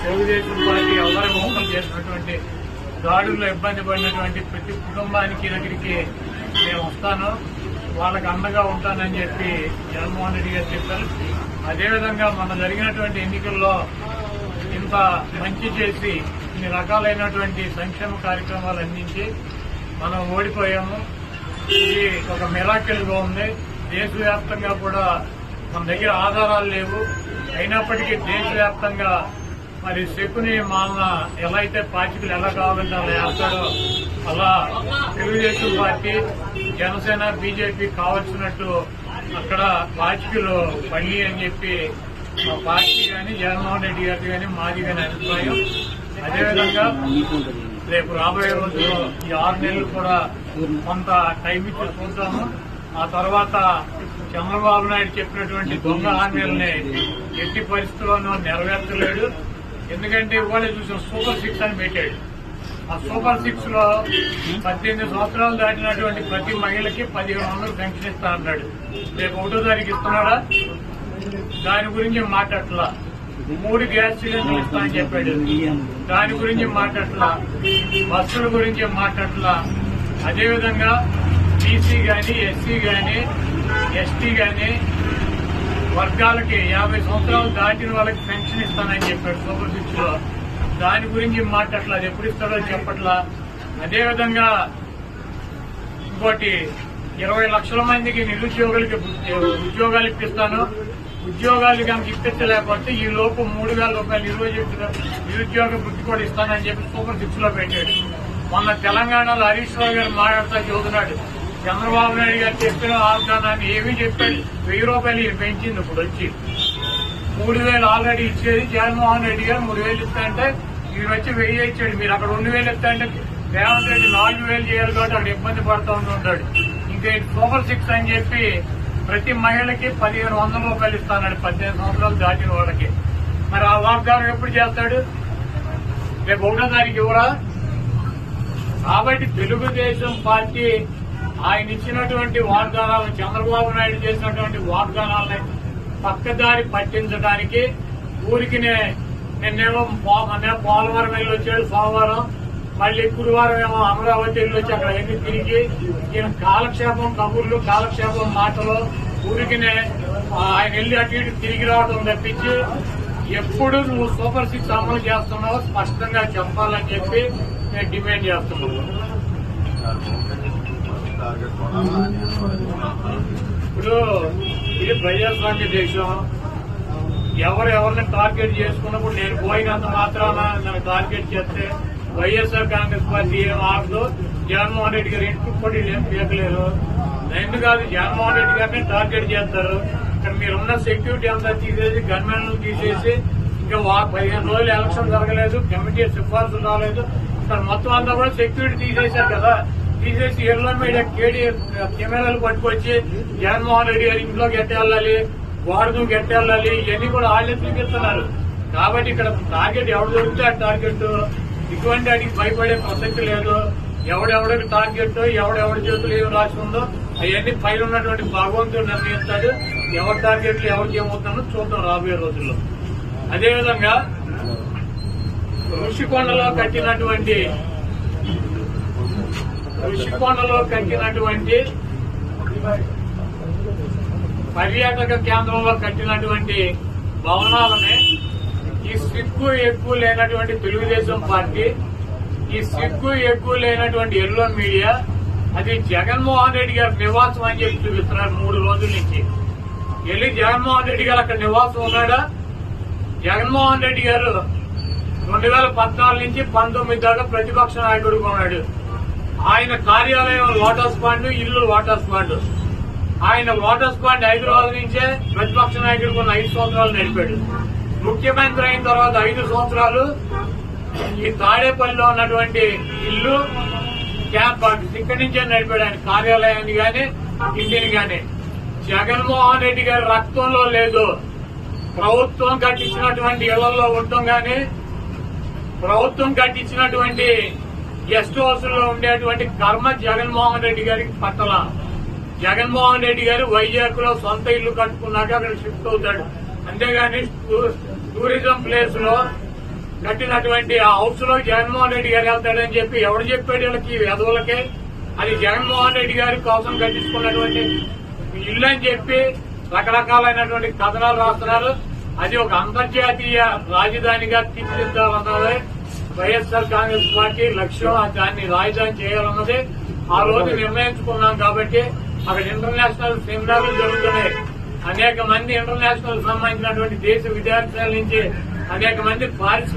Telugu Desam party ఎవరి మోసం చేసినటువంటి దాడుల్లో ఇబ్బంది పడినటువంటి ప్రతి కుటుంబానికి దగ్గరికి నేను వస్తాను, వాళ్ళకి అండగా ఉంటానని చెప్పి జగన్మోహన్ రెడ్డి గారు చెప్పారు. అదేవిధంగా మన జరిగినటువంటి ఎన్నికల్లో ఇంత మంచి చేసి ఇన్ని రకాలైనటువంటి సంక్షేమ కార్యక్రమాలు అందించి మనం ఓడిపోయాము. ఇది ఒక మిరాకిల్గా ఉంది. దేశవ్యాప్తంగా కూడా మన దగ్గర ఆధారాలు లేవు, అయినప్పటికీ దేశవ్యాప్తంగా మరి శకుని మామ ఎలా అయితే పార్టీలు ఎలా కావాలంటే అలా వేస్తాడో అలా తెలుగుదేశం పార్టీ, జనసేన, బీజేపీ కావాల్సినట్టు అక్కడ పార్టీలు పండి అని చెప్పి మా పార్టీ కానీ జగన్మోహన్ రెడ్డి గారి కానీ మాది కానీ అభిప్రాయం. అదేవిధంగా రేపు రాబోయే రోజుల్లో ఈ 6 నెలలు కూడా కొంత టైం ఇచ్చి చూద్దాము. ఆ తర్వాత చంద్రబాబు నాయుడు చెప్పినటువంటి దొంగ హామీలని ఎట్టి పరిస్థితుల్లోనూ నెరవేర్చలేడు. ఎందుకంటే ఇవాళ చూసిన సూపర్ 6 అని పెట్టాడు. ఆ సూపర్ 6 లో 18 సంవత్సరాలు దాటినటువంటి ప్రతి మహిళకి 1500 పెన్షన్ ఇస్తా అన్నాడు. రేపు 1వ తారీఖు ఇస్తున్నాడా? దాని గురించి మాట్లాడలా. 3 గ్యాస్ సిలిండర్లు ఇస్తా అని చెప్పాడు, దాని గురించి మాట్లాడలా. బస్సుల గురించి మాట్లాడలా. అదేవిధంగా బీసీ గాని, ఎస్సీ గాని, ఎస్టీ గాని వర్గాలకి 50 సంవత్సరాలు దాటిన వాళ్ళకి పెన్షన్ ఇస్తానని చెప్పాడు సూపర్ 6 లో. దాని గురించి మాట్లాడలా. అది ఎప్పుడు ఇస్తాడో చెప్పట్లా. అదేవిధంగా ఇంకోటి 20 లక్షల మందికి నిరుద్యోగులకి ఉద్యోగాలు ఇప్పిస్తాను, ఉద్యోగాలు కనుక ఇప్పించలేకపోతే ఈ లోపు 3,000 రూపాయలు నిరుద్యోగ వృత్తి కూడా ఇస్తానని చెప్పి సూపర్ 6 లో పెట్టాడు. మొన్న తెలంగాణలో హరీష్ రావు గారు మాట్లాడుతూ చెబుతున్నాడు, చంద్రబాబు నాయుడు గారు చెప్పిన వాగ్దానాన్ని ఏమీ చెప్పాడు. 1000 రూపాయలు పెంచింది. ఇప్పుడు వచ్చి 3,000 ఆల్రెడీ ఇచ్చేది జగన్మోహన్ రెడ్డి గారు 3,000 ఇస్తాయంటే వీడు వచ్చి 1000 ఇచ్చాడు. మీరు అక్కడ 2,000 ఇస్తాయంటే రేవంత్ రెడ్డి 4,000 చేయాలి కాబట్టి అక్కడ ఇబ్బంది పడుతూ ఉంటాడు. ఇంకా సూపర్ 6 అని చెప్పి ప్రతి మహిళకి 1,500 రూపాయలు ఇస్తానన్నాడు 18 సంవత్సరాలు దాటిన వాళ్ళకి. మరి ఆ వాగ్దానం ఎప్పుడు చేస్తాడు? రేపు 1వ తారీఖు ఇవ్వరా? కాబట్టి తెలుగుదేశం పార్టీ ఆయన ఇచ్చినటువంటి వాగ్దానాలను, చంద్రబాబు నాయుడు చేసినటువంటి వాగ్దానాలని పక్కదారి పట్టించడానికి ఊరికి నిన్నేమో పోలవరం వెళ్ళి వచ్చాడు సోమవారం, మళ్లీ గురువారం ఏమో అమరావతి వెళ్ళి వచ్చి అక్కడ ఎన్ని తిరిగి ఈయన కాలక్షేపం కబుర్లు, కాలక్షేపం మాటలు, ఊరికి ఆయన వెళ్ళి అటు ఇటు తిరిగి రావడం తప్పించి ఎప్పుడు నువ్వు సూపర్ 6 అమలు చేస్తున్నావు స్పష్టంగా చెప్పాలని చెప్పి నేను డిమాండ్ చేస్తున్నాను. ఇప్పుడు ఇది ప్రజాస్వామ్య దేశం. ఎవరిని టార్గెట్ చేసుకున్నప్పుడు నేను పోయినంత మాత్రాన నన్ను టార్గెట్ చేస్తే వైఎస్ఆర్ కాంగ్రెస్ పార్టీ ఏం ఆగదు, జగన్మోహన్ రెడ్డి గారు ఇంటికి కూడా ఏం పీకలేరు. ఎందుకు కాదు, జగన్మోహన్ రెడ్డి గారిని టార్గెట్ చేస్తారు. ఇక్కడ మీరున్న సెక్యూరిటీ అంతా తీసేసి, గన్మెన్లు తీసేసి, ఇంకా 15 రోజులు ఎలక్షన్ జరగలేదు, కమిటీ సిఫార్సులు రాలేదు, ఇక్కడ మొత్తం అంతా కూడా సెక్యూరిటీ తీసేశారు కదా. తీసేసి ఎల్లో మీడియా కెమెరాలు పట్టుకొచ్చి జగన్మోహన్ రెడ్డి గారి ఇంట్లోకి ఎట్టెళ్ళాలి, వాడుకు ఎట్టెళ్ళాలి, ఇవన్నీ కూడా వాళ్ళే చూపిస్తున్నారు. కాబట్టి ఇక్కడ టార్గెట్ ఎవరు దొరికితే ఆ టార్గెట్, ఇటువంటి వాటికి భయపడే ప్రసక్తి లేదు. ఎవడెవడికి టార్గెట్, ఎవడెవడి చేతులు ఏం రాసి ఉందో అవన్నీ పైన ఉన్నటువంటి భగవంతుడు నిర్ణయిస్తాడు. ఎవరి టార్గెట్లు ఎవరికి ఏమవుతుందో చూద్దాం రాబోయే రోజుల్లో. అదేవిధంగా ఋషికొండలో కట్టినటువంటి పర్యాటక కేంద్రంలో కట్టినటువంటి భవనాలని ఈ సిగ్గు ఎక్కువ లేనటువంటి తెలుగుదేశం పార్టీ, ఈ సిగ్గు ఎక్కువ లేనటువంటి ఎల్లో మీడియా అది జగన్మోహన్ రెడ్డి గారి నివాసం అని చెప్పి చూపిస్తున్నారు 3 రోజుల నుంచి. వెళ్ళి జగన్మోహన్ రెడ్డి గారు అక్కడ నివాసం ఉన్నాడా? జగన్మోహన్ రెడ్డి గారు 2014 నుంచి 19 దాకా ప్రతిపక్ష నాయకుడుగా ఉన్నాడు. ఆయన కార్యాలయం లోటస్ పాండ్, ఇల్లు లోటస్ పాండ్. ఆయన లోటస్ పాండ్ హైదరాబాద్ నుంచే ప్రతిపక్ష నాయకుడికి ఉన్న 5 సంవత్సరాలు నడిపాడు. ముఖ్యమంత్రి అయిన తర్వాత 5 సంవత్సరాలు ఈ తాడేపల్లిలో ఉన్నటువంటి ఇల్లు క్యాంప్ ఆఫీస్ ఇక్కడి నుంచే నడిపాడు. ఆయన కార్యాలయాన్ని గాని ఇంటిని గాని. జగన్మోహన్ రెడ్డి గారి రక్తంలో లేదు. ప్రభుత్వం కట్టించినటువంటి ఇళ్లలో ఉండటం గాని, ప్రభుత్వం కట్టించినటువంటి గెస్ట్ హౌస్లో ఉండేటువంటి కర్మ జగన్మోహన్ రెడ్డి గారికి పట్టల. జగన్మోహన్ రెడ్డి గారు వైజాగ్ లో సొంత ఇల్లు కట్టుకున్నాక అక్కడ షిఫ్ట్ అవుతాడు. అంతేగాని టూరిజం ప్లేస్ లో కట్టినటువంటి ఆ హౌస్ లో జగన్మోహన్ రెడ్డి గారు వెళ్తాడని చెప్పి ఎవడు చెప్పాడు వీళ్ళకి వెధవులకే? అది జగన్మోహన్ రెడ్డి గారి కోసం కట్టించుకున్నటువంటి ఇల్లు అని చెప్పి రకరకాలైనటువంటి కథనాలు రాస్తున్నారు. అది ఒక అంతర్జాతీయ రాజధానిగా తీర్చిదిద్దాలన్నదే వైఎస్ఆర్ కాంగ్రెస్ పార్టీ లక్ష్యం. దాన్ని రాజధాని చేయాలన్నదే ఆ రోజు నిర్ణయించుకున్నాం. కాబట్టి అక్కడ ఇంటర్నేషనల్ సెమినార్లు జరుగుతున్నాయి. అనేక మంది ఇంటర్నేషనల్ సంబంధించినటువంటి దేశ విద్యార్థుల నుంచి అనేక మంది పారిశ్రామిక